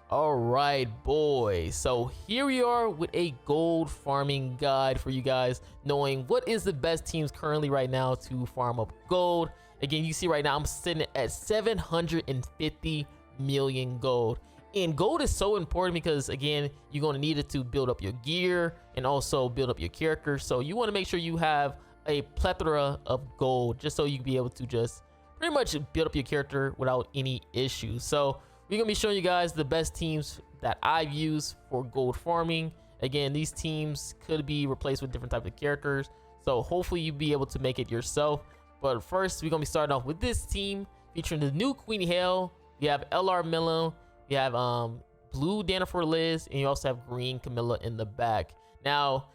All right, boys. So here we are with a gold farming guide for you guys, knowing what is the best teams currently right now to farm up gold. Again, you see right now I'm sitting at 750 million gold. And gold is so important because, again, you're going to need it to build up your gear and also build up your character. So you want to make sure you have a plethora of gold just so you can be able to just pretty much build up your character without any issues. So we're gonna be showing you guys the best teams that I've used for gold farming. Again, these teams could be replaced with different types of characters, so hopefully you'll be able to make it yourself. But first, we're gonna be starting off with this team featuring the new Queen Hale. We have LR Milim, we have blue Yennefer Liz, and you also have green Camilla in the back. Now,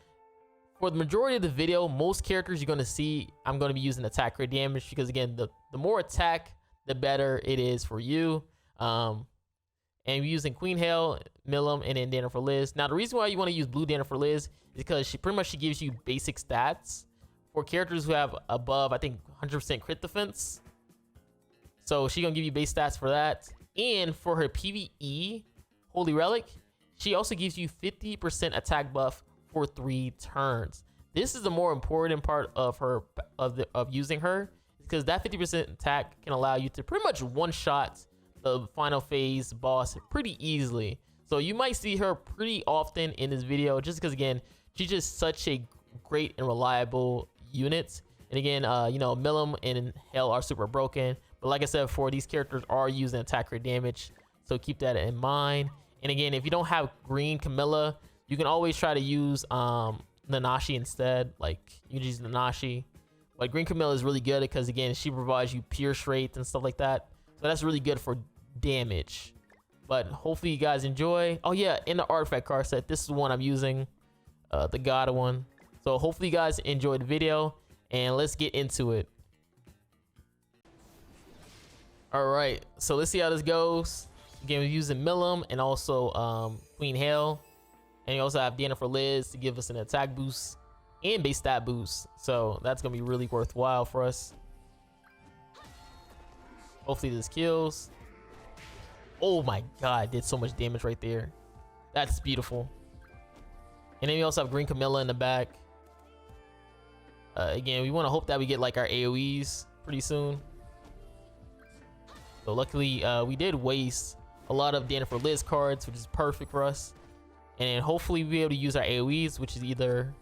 for the majority of the video, most characters you're gonna see, I'm gonna be using attack crit damage because, again, the more attack, the better it is for you. And we're using Queen Hale, Milim, and then Yennefer Liz. Now, the reason why you want to use blue Yennefer Liz is because she gives you basic stats for characters who have above, I think, 100% crit defense. So she's gonna give you base stats for that. And for her PvE Holy Relic, she also gives you 50% attack buff for 3 turns. This is the more important part of her of using her, because that 50% attack can allow you to pretty much one-shot the final phase boss pretty easily. So you might see her pretty often in this video just because, again, she's just such a great and reliable unit. And again, you know, Milim and Hale are super broken, but like I said before, these characters are using attack crit damage, so keep that in mind. And again, if you don't have green Camilla, you can always try to use Nanashi instead. Like, you can use Nanashi, but green Camilla is really good because, again, she provides you pierce rate and stuff like that, so that's really good for damage. But hopefully you guys enjoy. Oh yeah, in the artifact card set, this is the one I'm using, the God one. So hopefully you guys enjoyed the video, and let's get into it. All right, so let's see how this goes. Again, we're using Milim and also Queen Hale, and you also have Yennefer Liz to give us an attack boost and base stat boost, so that's gonna be really worthwhile for us. Hopefully this kills. Oh my god, did so much damage right there. That's beautiful. And then we also have green Camilla in the back. Again, we want to hope that we get like our AoEs pretty soon. So luckily, we did waste a lot of Yennefer Liz cards, which is perfect for us. And then hopefully we'll be able to use our AoEs, which is either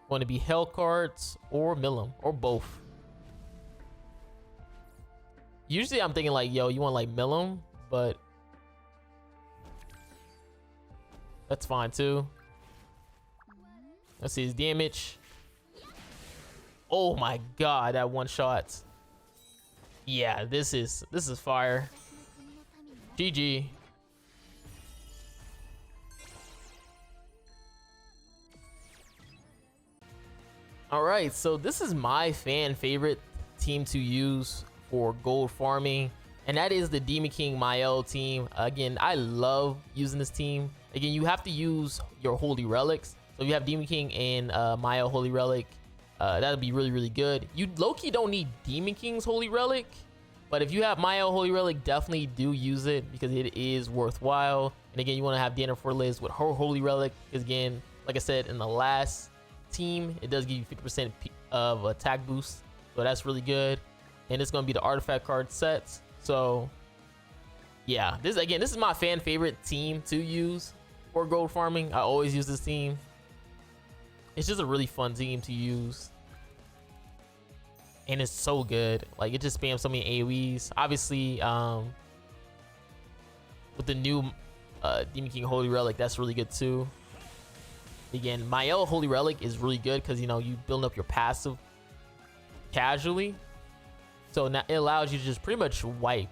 going to be Hell cards or Milim, or both. Usually I'm thinking like, yo, you want like Milim, but that's fine too. Let's see his damage. Oh my god, that one shot. Yeah, this is fire. GG. All right, so this is my fan favorite team to use for gold farming, and that is the Demon King Mael team. Again, I love using this team. Again, you have to use your Holy Relics. So if you have Demon King and Mael Holy Relic, that'll be really good. You low-key don't need Demon King's Holy Relic, but if you have Mael Holy Relic, definitely do use it because it is worthwhile. And again, you want to have Yennefer Liz with her Holy Relic because, again, like I said in the last team, it does give you 50% of attack boost, so that's really good. And it's going to be the artifact card sets. So yeah, this is my fan favorite team to use for gold farming. I always use this team. It's just a really fun team to use, and it's so good. Like, it just spams so many AoEs. Obviously, with the new Demon King Holy Relic, that's really good too. Again, Mael Holy Relic is really good because, you know, you build up your passive casually, so now it allows you to just pretty much wipe.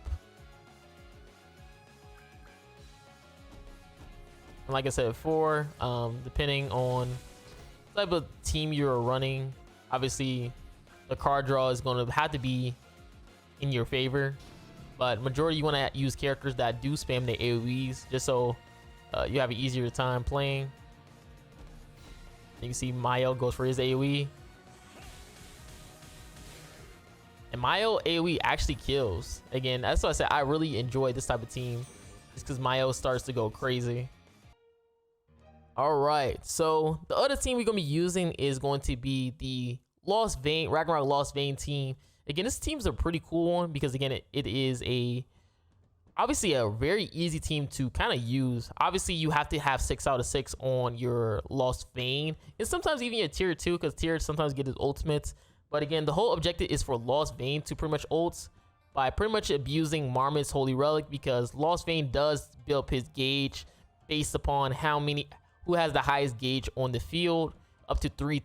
And like I said before, depending on the type of team you're running, obviously the card draw is going to have to be in your favor, but majority you want to use characters that do spam the AoEs just so you have an easier time playing. You can see Mael goes for his AoE, and Mael AoE actually kills. Again, that's why I said I really enjoy this type of team just because Mayo starts to go crazy. All right, so the other team we're gonna be using is going to be the Lost Vein, Ragnarok Lost Vein team. Again, this team's a pretty cool one because again, it is obviously a very easy team to kind of use. Obviously, you have to have 6 out of 6 on your Lost Vein, and sometimes even your tier 2, because tier sometimes get his ultimates. But again, the whole objective is for Lost Vein to pretty much ults by pretty much abusing Marmot's Holy Relic, because Lost Vein does build up his gauge based upon who has the highest gauge on the field, up to three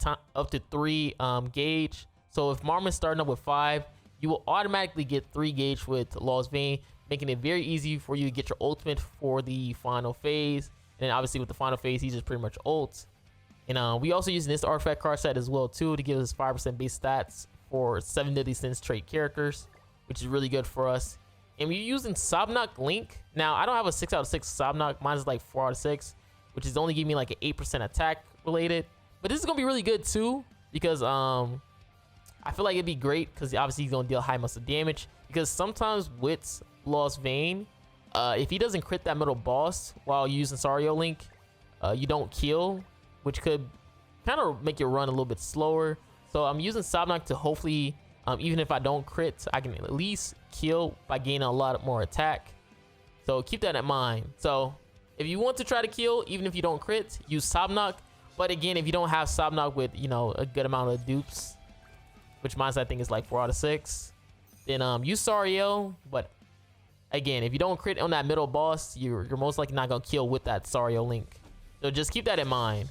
gauge. So if Marmot's starting up with 5, you will automatically get 3 gauge with Lost Vein, making it very easy for you to get your ultimate for the final phase. And then obviously with the final phase, he just pretty much ults. And we also using this artifact card set as well too, to give us 5% base stats for 7 Deadly Sins trait characters, which is really good for us. And we're using Sobnok Link. Now I don't have a 6 out of 6 Sobnok, mine is like 4 out of 6, which is only giving me like an 8% attack related. But this is gonna be really good too, because I feel like it'd be great because obviously he's gonna deal high muscle damage. Because sometimes with Lost Vein, if he doesn't crit that middle boss while using Sario Link, you don't kill, which could kind of make your run a little bit slower. So I'm using Sobnok to hopefully, even if I don't crit, I can at least kill by gaining a lot more attack. So keep that in mind. So if you want to try to kill, even if you don't crit, use Sobnok. But again, if you don't have Sobnok with, you know, a good amount of dupes, which mine I think is like 4 out of 6, then use Sario. But again, if you don't crit on that middle boss, you're most likely not gonna kill with that Sario Link. So just keep that in mind,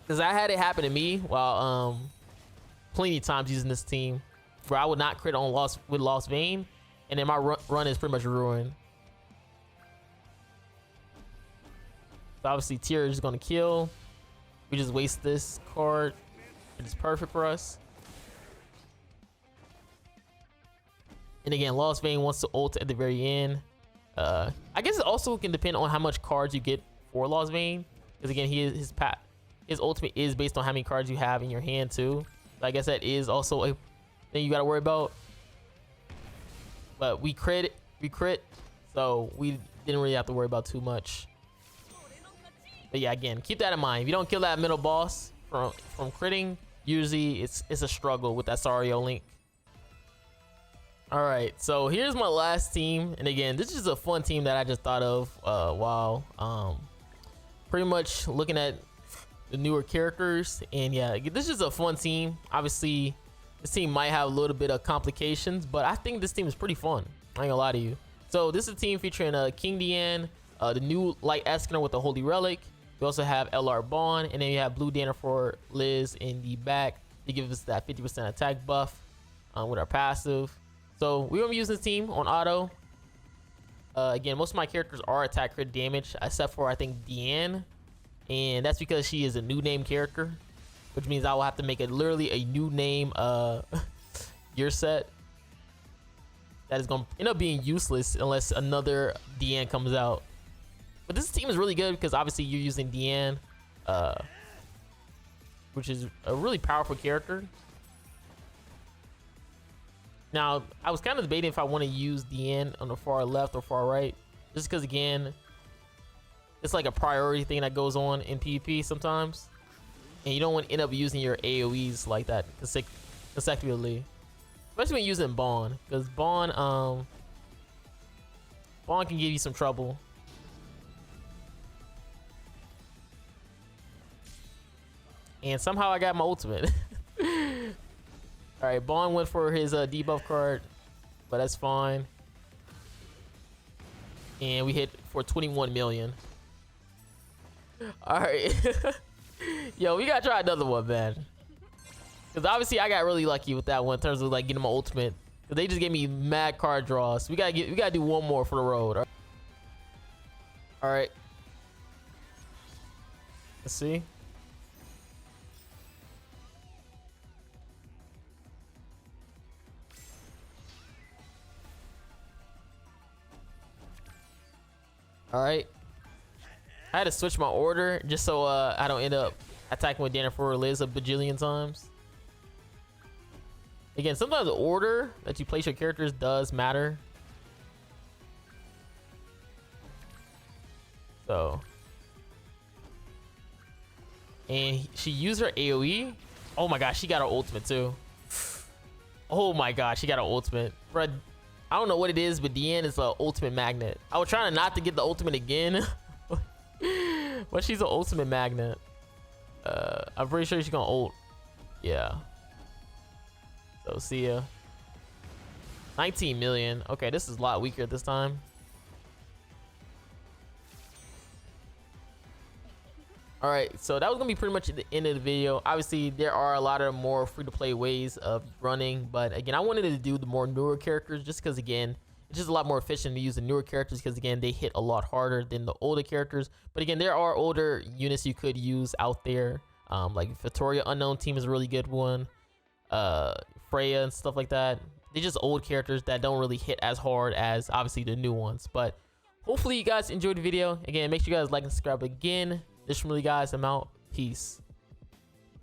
because I had it happen to me while plenty of times using this team, where I would not crit on Lost Vein, and then my run is pretty much ruined. So obviously tier is gonna kill. We just waste this card. It is perfect for us. And again, Lost Vein wants to ult at the very end. I guess it also can depend on how much cards you get for Lost Vein, because again, his ultimate is based on how many cards you have in your hand too. So I guess that is also a thing you gotta worry about. But we crit, so we didn't really have to worry about too much. But yeah, again, keep that in mind. If you don't kill that middle boss from critting, usually it's a struggle with that Sario Link. All right, so here's my last team, and again, this is a fun team that I just thought of while pretty much looking at the newer characters. And yeah, this is a fun team. Obviously, this team might have a little bit of complications, but I think this team is pretty fun. I ain't gonna lie to you. So this is a team featuring King Dian, the new Light Eskener with the Holy Relic. We also have LR Bond, and then you have Blue Danner for Liz in the back to give us that 50% attack buff with our passive. So we're gonna be using this team on auto. Again, most of my characters are attack crit damage, except for I think Dian, and that's because she is a new name character, which means I will have to make it literally a new name gear set that is gonna end up being useless unless another Dian comes out. But this team is really good because obviously you're using Dian, which is a really powerful character. Now, I was kind of debating if I want to use Dian on the far left or far right, just because again, it's like a priority thing that goes on in PvP sometimes, and you don't want to end up using your AoEs like that consecutively, especially when using Bond, because Bond can give you some trouble. And somehow I got my ultimate. All right, Bond went for his debuff card, but that's fine. And we hit for 21 million. All right. Yo, we gotta try another one, man. Because obviously I got really lucky with that one in terms of like getting my ultimate. Because they just gave me mad card draws. We gotta do one more for the road. All right. Let's see. All right, I had to switch my order just so I don't end up attacking with Danner for Liz a bajillion times. Again, sometimes the order that you place your characters does matter. So, and she used her AoE. Oh my gosh, she got her ultimate too. Oh my gosh, she got her ultimate. Bruh, I don't know what it is, but Diane is an ultimate magnet. I was trying not to get the ultimate again, but she's an ultimate magnet. I'm pretty sure she's gonna ult. Yeah. So see ya. 19 million. Okay, this is a lot weaker this time. All right, so that was gonna be pretty much the end of the video. Obviously, there are a lot of more free-to-play ways of running, but again, I wanted to do the more newer characters just because, again, it's just a lot more efficient to use the newer characters because, again, they hit a lot harder than the older characters. But again, there are older units you could use out there, like Victoria Unknown Team is a really good one, Freya and stuff like that. They're just old characters that don't really hit as hard as, obviously, the new ones. But hopefully you guys enjoyed the video. Again, make sure you guys like and subscribe again. This from really, guys. I'm out. Peace.